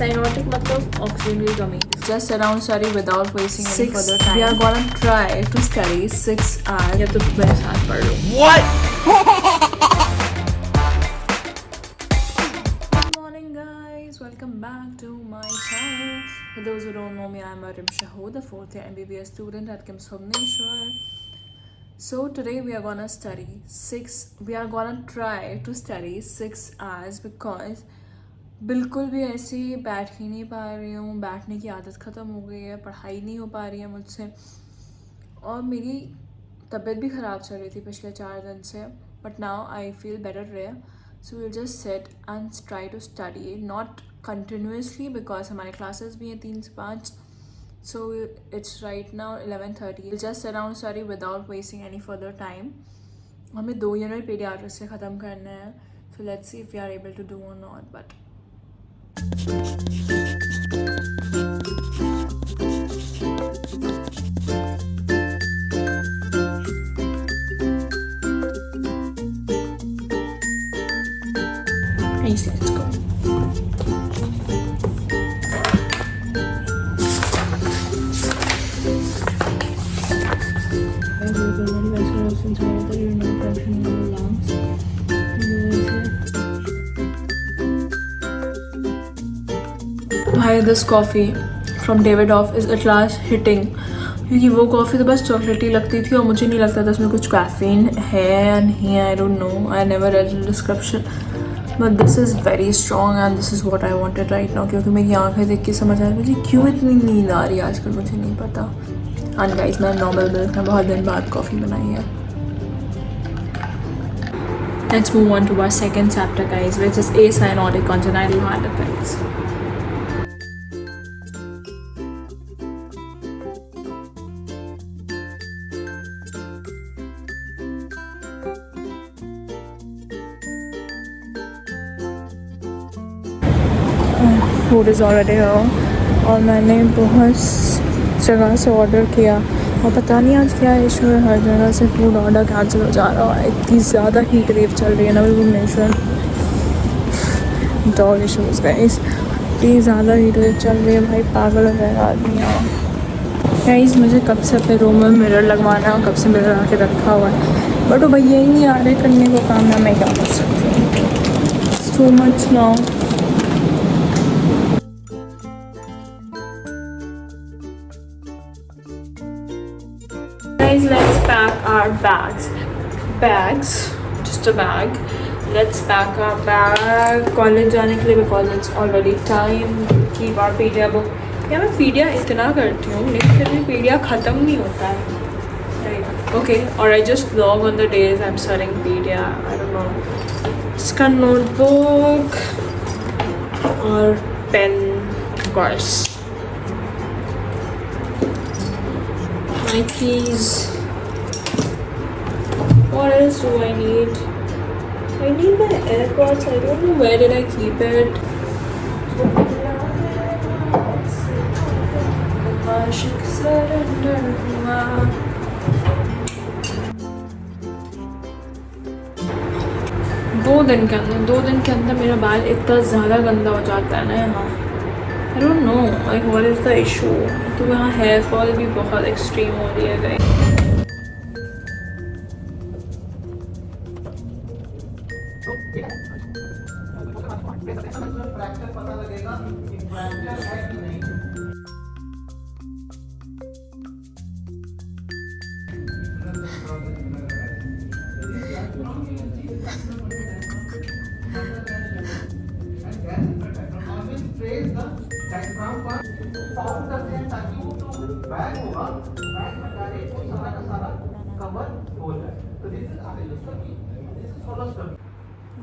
Cyanotic मतलब oxygen की कमी. Just sit down, study without wasting any further time. We are gonna try to study 6 hours. या तो मेरे साथ पढ़ लो. What? Good morning, guys. Welcome back to my channel. For those who don't know me, I'm Arim Shaho, the 4th year MBBS student at KIMS Bhubaneswar. So today we are gonna study we are gonna try to study 6 hours because बिल्कुल भी ऐसे बैठ ही नहीं पा रही हूँ. बैठने की आदत ख़त्म हो गई है, पढ़ाई नहीं हो पा रही है मुझसे, और मेरी तबीयत भी ख़राब चल रही थी पिछले 4 दिन से. But now I feel better रे. So will just sit and try to study, not continuously because हमारे क्लासेस भी हैं 3 से 5. So it's right now 11:30. Will just sit down study without wasting any further time. हमें 2 unit paediatrics से ख़त्म करना है. So let's see if we are able to do और not. But Nice, let's go. भाई this coffee from Davidoff is at last hitting, क्योंकि वो coffee तो बस चॉकलेटी लगती थी और मुझे नहीं लगता था उसमें कुछ कैफीन है या नहीं है. I don't know, I never read the description, but this is very strong and this is what I wanted right now. क्योंकि मेरी आंखें देख के समझ आ रही मुझे क्यों इतनी नींद आ रही है आजकल, मुझे नहीं पता. एंड गाइस, मैंने नॉर्मल मिल्क में बहुत दिन बाद कॉफ़ी बनाई है. Let's move on to our second chapter guys, which is acyanotic congenital heart defects. Food is already here और मैंने बहुत जगह से ऑर्डर किया और पता नहीं आज क्या इशू है, हर जगह से फूड ऑर्डर कैंसिल हो जा रहा है. इतनी ज़्यादा हीट वेव चल रही है ना भुवनेश्वर. डॉग इशूज़ गाइस, इतनी ज़्यादा हीट वेव चल रही है, भाई पागल हो जाएगा आदमी. गाइस मुझे कब से अपने रूम में मिरर लगवाना है और कब से मिरर आके रखा हुआ है, बट वो भैया ही नहीं आ रहे करने को काम है. मैं क्या कर सकती हूँ. So much now. Guys, let's pack our bags, just a bag. Let's pack our bag college जाने के लिए because it's already time. Keep our paedia book. या मैं पीडिया इतना करती हूँ लेकिन फिर भी पीडिया ख़त्म नहीं होता है. Okay, or I just vlog on the days I'm studying पीडिया. I don't know. इसका नोटबुक और pen of course. My keys. What else do I need? I need my AirPods. I don't know where did I keep it. दो दिन के अंदर मेरा बाल इतना ज़्यादा गंदा हो जाता है ना यहाँ. I don't know, like what is the issue? तो यहाँ हेयर फॉल भी बहुत एक्सट्रीम हो रही है guys.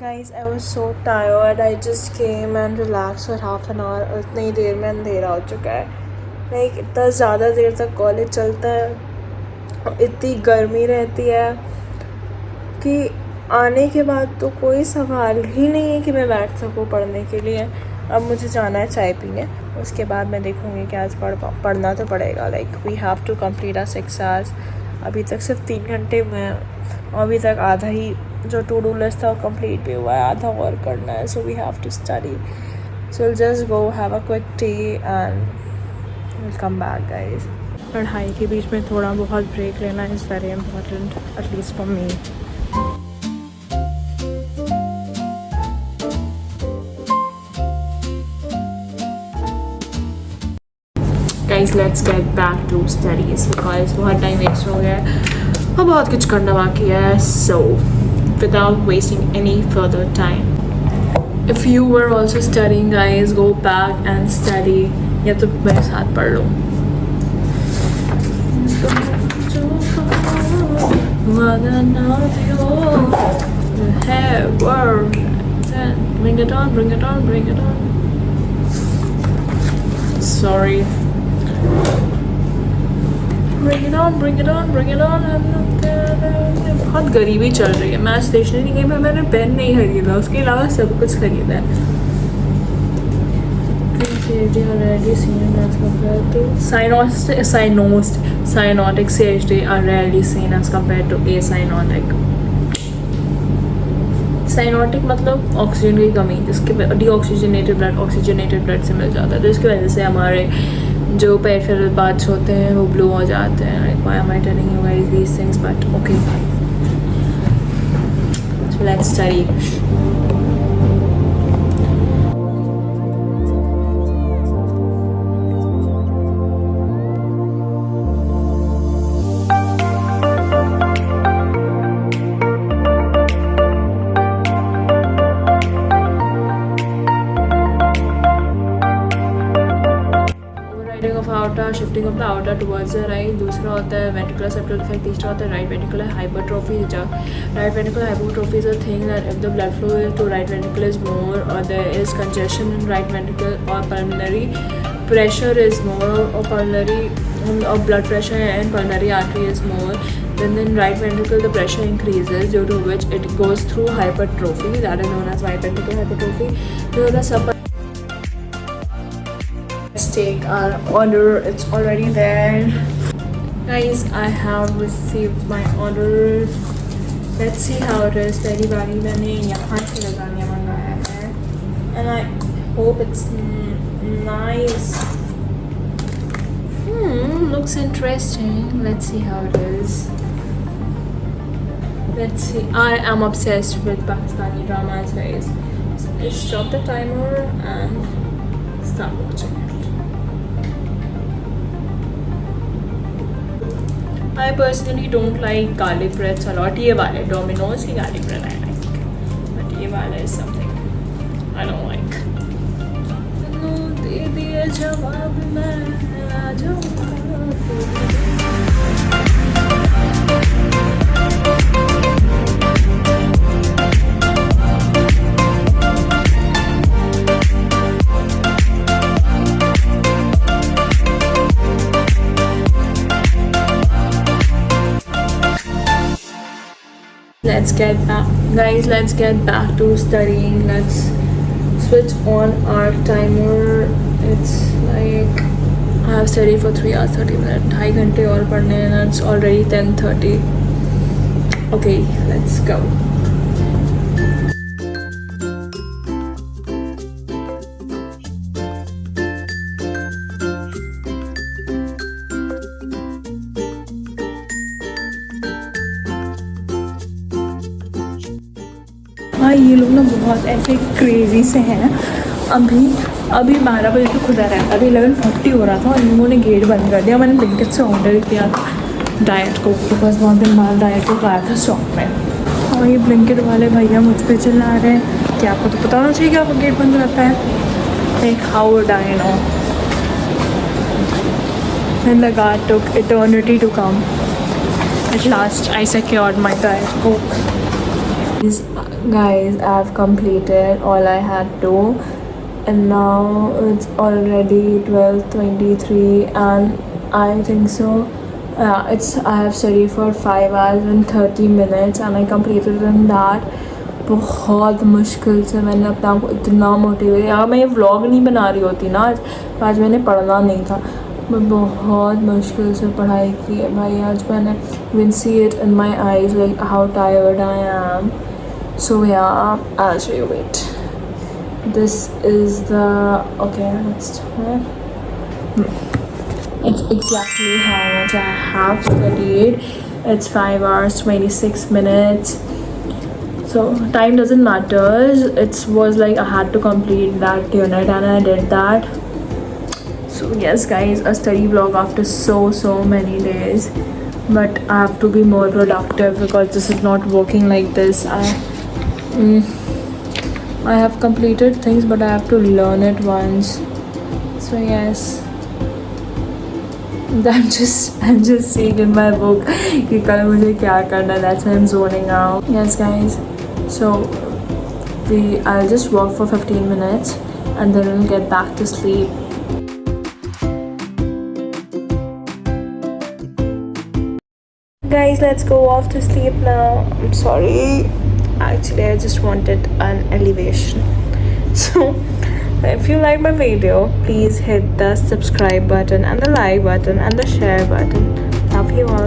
Guys, I was so tired. I just came and relaxed for half an hour. इतनी देर में अंधेरा हो चुका है. लाइक इतना ज़्यादा देर तक कॉलेज चलता है, इतनी गर्मी रहती है कि आने के बाद तो कोई सवाल ही नहीं है कि मैं बैठ सकूँ पढ़ने के लिए. अब मुझे जाना है चाय पीने, उसके बाद मैं देखूँगी कि आज पढ़ना तो पड़ेगा. Like we have to complete our 6 hours. अभी तक सिर्फ 3 घंटे में, अभी तक आधा ही जो टू डू लिस्ट था वो कंप्लीट भी हुआ है, आधा और करना है. So we have to study So we'll just go have a quick tea and we'll come back, guys. पढ़ाई के बीच में थोड़ा बहुत ब्रेक लेना is very important, at least for me. Guys, let's get back to studies because बहुत time waste हो गया है और बहुत कुछ करना बाकी है. So without wasting any further time, if you were also studying, guys, go back and study. या तो मेरे साथ पढ़ लो. Bring it on, bring it on, bring it on. Sorry. Bring it on, bring it on, bring it on. बहुत गरीबी चल रही है. मैं स्टेशनरी गई, मैंने पेन नहीं खरीदा, उसके अलावा सब कुछ खरीदा है. Cyanotic CHD are rarely seen as compared to acyanotic. Cyanotic मतलब ऑक्सीजन की कमी, जिसके डीऑक्सीजनेटेड ब्लड ऑक्सीजनेटेड ब्लड से मिल जाता है, तो इसकी वजह से हमारे जो पेरिफेरल पार्ट्स होते हैं वो ब्लू हो जाते हैं. Like why am I telling you guys these things, but okay. So let's study. Shifting of the outer towards the right. दूसरा होता है वेंट्रिकुलर सेप्टल इफेक्ट. तीसरा होता है right ventricular hypertrophy. Right ventricular hypertrophy is a thing that if the blood flow to right ventricle is more और there is congestion in right ventricle और pulmonary pressure is more or pulmonary or blood pressure and pulmonary artery is more, then in right ventricle the pressure increases, due to which it goes through hypertrophy, that is known as right ventricular hypertrophy. So the sub. Let's take our order. It's already there, guys. I have received my order. Let's see how it is. पहली बारी मैंने यहाँ से लगाने मंगाया है, and I hope it's nice. Looks interesting. Let's see how it is. Let's see. I am obsessed with Pakistani dramas, guys. So let's stop the timer and start watching it. I personally don't like garlic breads a lot. ये वाले Domino's की garlic bread I like, but ये वाला is something I don't like. No दे दिया जवाब मैं आ जाऊँगा. Let's get back, guys. Let's get back to studying. Let's switch on our timer. It's like I have studied for 3 hours 30 minutes. 2.5 घंटे और पढ़ने हैं and it's already 10:30. Okay, let's go. हाँ, ये लोग ना बहुत ऐसे क्रेजी से हैं. अभी 12 बजे तो खुदा रहता, अभी 11:40 हो रहा था और इन्होंने गेट बंद कर दिया. मैंने ब्लिंकिट से ऑर्डर किया था डाइट को, बिकॉज बहुत दिन बाद डाइट को खाया था शॉप में. और ये ब्लिंकिट वाले भैया मुझ पर चिल्ला रहे हैं कि आपको तो पता होना चाहिए कि आपका गेट बंद रहता है. Like how would I know? And the guard took eternity to come. At last I secured my diet coke. Guys, I've completed all I had to, and now it's already 12:23 and I think so. I have studied for 5 hours and 30 minutes and I completed in that. बहुत मुश्किल से मैंने अपने आप को इतना motivate. यार मैं ये व्लॉग नहीं बना रही होती ना आज मैंने पढ़ना नहीं था. मैं बहुत मुश्किल से पढ़ाई की है भाई आज मैंने. You can see it in my eyes like how tired I am. So yeah, I'll show you it. This is the okay. Let's check. It's exactly how much I have studied. It's 5 hours 26 minutes. So time doesn't matter. It was like I had to complete that unit and I did that. So yes guys, a study vlog after so many days. But I have to be more productive because this is not working like this. I have completed things but I have to learn it once. So yes. I'm just seeing in my book कि कल मुझे क्या करना है. That's why I'm zoning out. Yes guys. So I'll just walk for 15 minutes and then we'll get back to sleep. Guys, let's go off to sleep now. I'm sorry. Actually, I just wanted an elevation. So, if you like my video, please hit the subscribe button and the like button and the share button. Love you all.